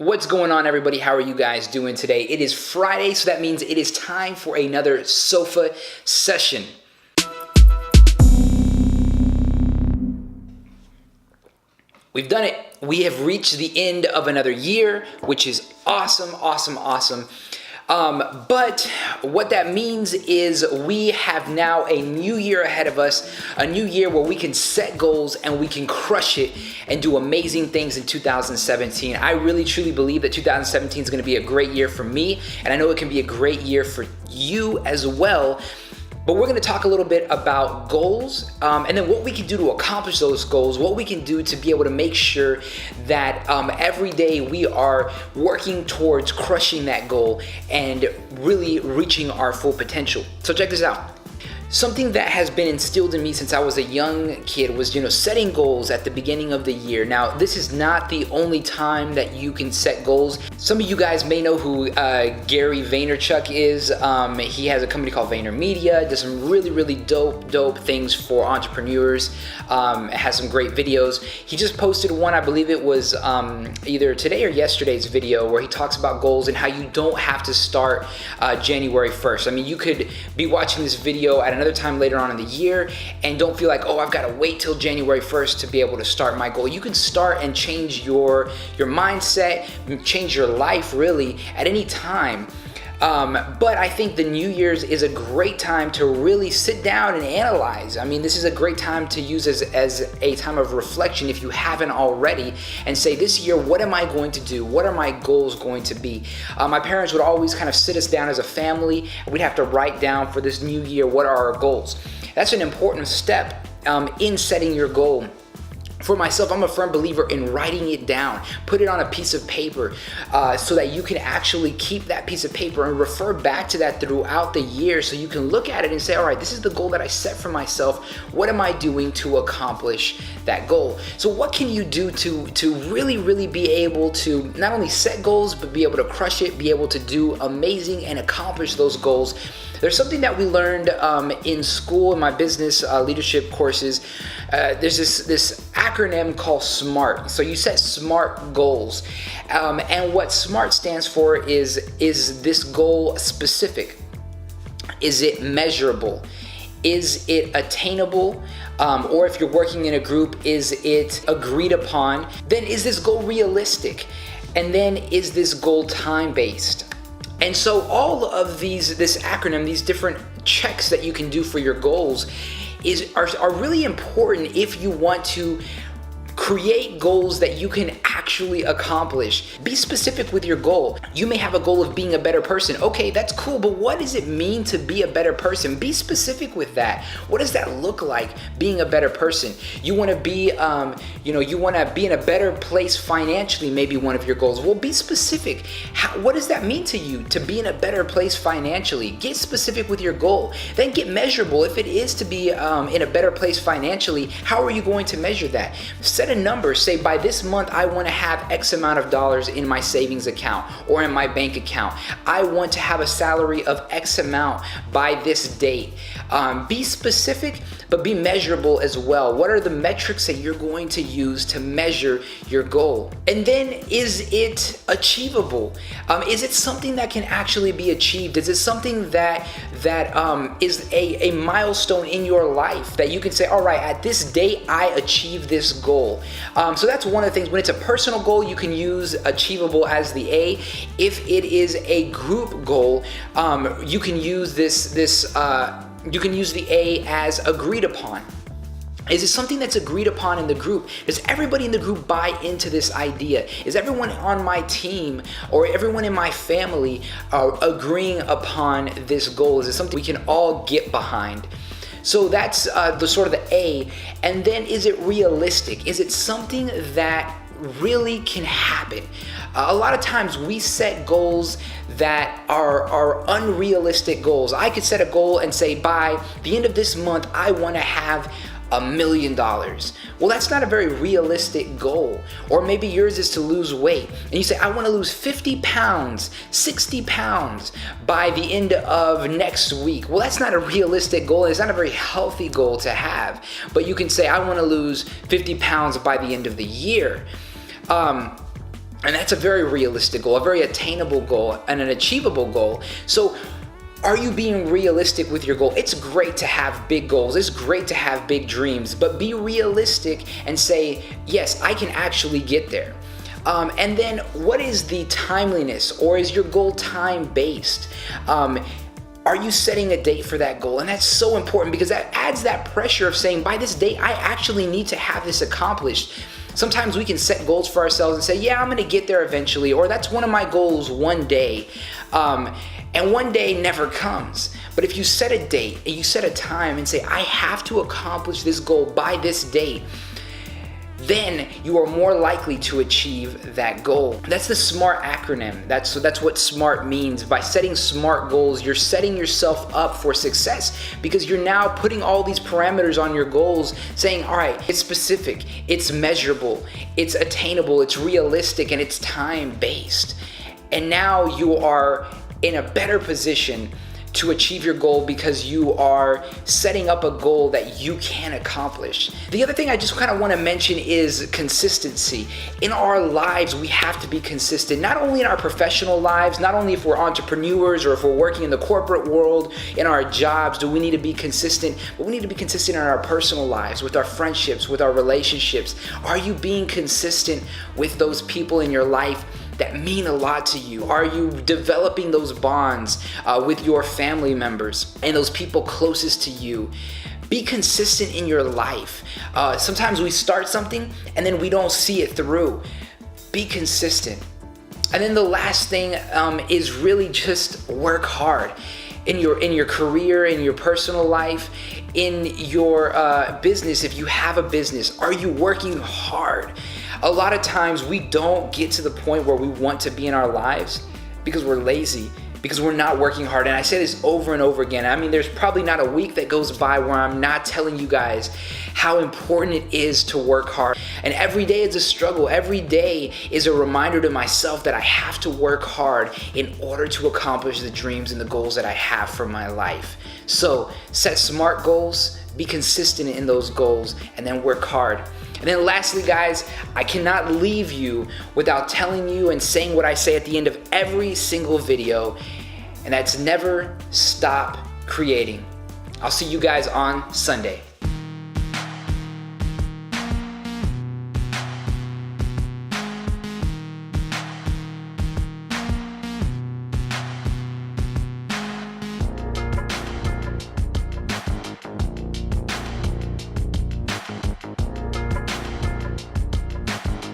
What's going on, everybody? How are you guys doing today? It is Friday, so that means it is time for another sofa session. We've done it. We have reached the end of another year, which is awesome. But what that means is we have now a new year ahead of us, a new year where we can set goals and we can crush it and do amazing things in 2017. I really truly believe that 2017 is going to be a great year for me, and I know it can be a great year for you as well. But we're going to talk a little bit about goals and then what we can do to accomplish those goals, what we can do to be able to make sure that every day we are working towards crushing that goal and really reaching our full potential. So check this out. Something that has been instilled in me since I was a young kid was, setting goals at the beginning of the year. Now, this is not the only time that you can set goals. Some of you guys may know who Gary Vaynerchuk is. He has a company called VaynerMedia, does some really dope things for entrepreneurs, has some great videos. He just posted one, I believe it was either today or yesterday's video, where he talks about goals and how you don't have to start January 1st. I mean, you could be watching this video at another time later on in the year and don't feel like, oh, I've got to wait till January 1st to be able to start my goal. You can start and change your mindset, change your life really at any time. But I think the New Year's is a great time to really sit down and analyze. I mean, this is a great time to use as a time of reflection if you haven't already, and say, this year, what am I going to do? What are my goals going to be? My parents would always kind of sit us down as a family, and we'd have to write down for this new year, what are our goals? That's an important step in setting your goal. For myself, I'm a firm believer in writing it down. Put it on a piece of paper so that you can actually keep that piece of paper and refer back to that throughout the year, so you can look at it and say, all right, this is the goal that I set for myself. What am I doing to accomplish that goal? So what can you do to really be able to not only set goals, but be able to crush it, be able to do amazing and accomplish those goals? There's something that we learned in school, in my business leadership courses. There's this acronym called SMART. So you set SMART goals. And what SMART stands for is this goal specific? Is it measurable? Is it attainable? Or if you're working in a group, is it agreed upon? Then is this goal realistic? And then is this goal time-based? And so all of this acronym, these different checks that you can do for your goals are really important if you want to create goals that you can actually accomplish. Be specific with your goal. You may have a goal of being a better person. Okay, that's cool, but what does it mean to be a better person? Be specific with that. What does that look like, being a better person? You want to be, you want to be in a better place financially, maybe one of your goals. Well, be specific. What does that mean to you, to be in a better place financially? Get specific with your goal. Then get measurable. If it is to be in a better place financially, how are you going to measure that? Set a number. Say, by this month, I want to have X amount of dollars in my savings account or in my bank account. I want to have a salary of X amount by this date. Be specific, but be measurable as well. What are the metrics that you're going to use to measure your goal? And then, is it achievable? Is it something that can actually be achieved? Is it something that is a milestone in your life that you can say, all right, at this date, I achieved this goal. So that's one of the things. When it's a personal goal, you can use achievable as the A. If it is a group goal, you can use you can use the A as agreed upon. Is it something that's agreed upon in the group? Does everybody in the group buy into this idea? Is everyone on my team or everyone in my family agreeing upon this goal? Is it something we can all get behind? So that's the sort of the A. And then, is it realistic? Is it something that really can happen? A lot of times we set goals that are unrealistic goals. I could set a goal and say, by the end of this month, I want to have $1 million. Well, that's not a very realistic goal. Or maybe yours is to lose weight. And you say, I want to lose 50 pounds, 60 pounds by the end of next week. Well, that's not a realistic goal. It's not a very healthy goal to have. But you can say, I want to lose 50 pounds by the end of the year. And that's a very realistic goal, a very attainable goal, and an achievable goal. So are you being realistic with your goal? It's great to have big goals. It's great to have big dreams, but be realistic and say, yes, I can actually get there. And then what is the timeliness, or is your goal time-based? Are you setting a date for that goal? And that's so important, because that adds that pressure of saying, by this date, I actually need to have this accomplished. Sometimes we can set goals for ourselves and say, yeah, I'm gonna get there eventually, or that's one of my goals one day. And one day never comes. But if you set a date and you set a time and say, I have to accomplish this goal by this date, then you are more likely to achieve that goal. That's the SMART acronym. That's what SMART means. By setting SMART goals, you're setting yourself up for success, because you're now putting all these parameters on your goals, saying, all right, it's specific, it's measurable, it's attainable, it's realistic, and it's time-based. And now you are in a better position to achieve your goal, because you are setting up a goal that you can accomplish. The other thing I just kind of want to mention is consistency. In our lives, we have to be consistent, not only in our professional lives, not only if we're entrepreneurs or if we're working in the corporate world, in our jobs, do we need to be consistent, but we need to be consistent in our personal lives, with our friendships, with our relationships. Are you being consistent with those people in your life that mean a lot to you? Are you developing those bonds with your family members and those people closest to you? Be consistent in your life. Sometimes we start something and then we don't see it through. Be consistent. And then the last thing is really just work hard. In your career, in your personal life, in your business. If you have a business, are you working hard? A lot of times we don't get to the point where we want to be in our lives because we're lazy, because we're not working hard. And I say this over and over again. I mean, there's probably not a week that goes by where I'm not telling you guys how important it is to work hard. And every day is a struggle. Every day is a reminder to myself that I have to work hard in order to accomplish the dreams and the goals that I have for my life. So set SMART goals, be consistent in those goals, and then work hard. And then lastly, guys, I cannot leave you without telling you and saying what I say at the end of every single video, and that's never stop creating. I'll see you guys on Sunday.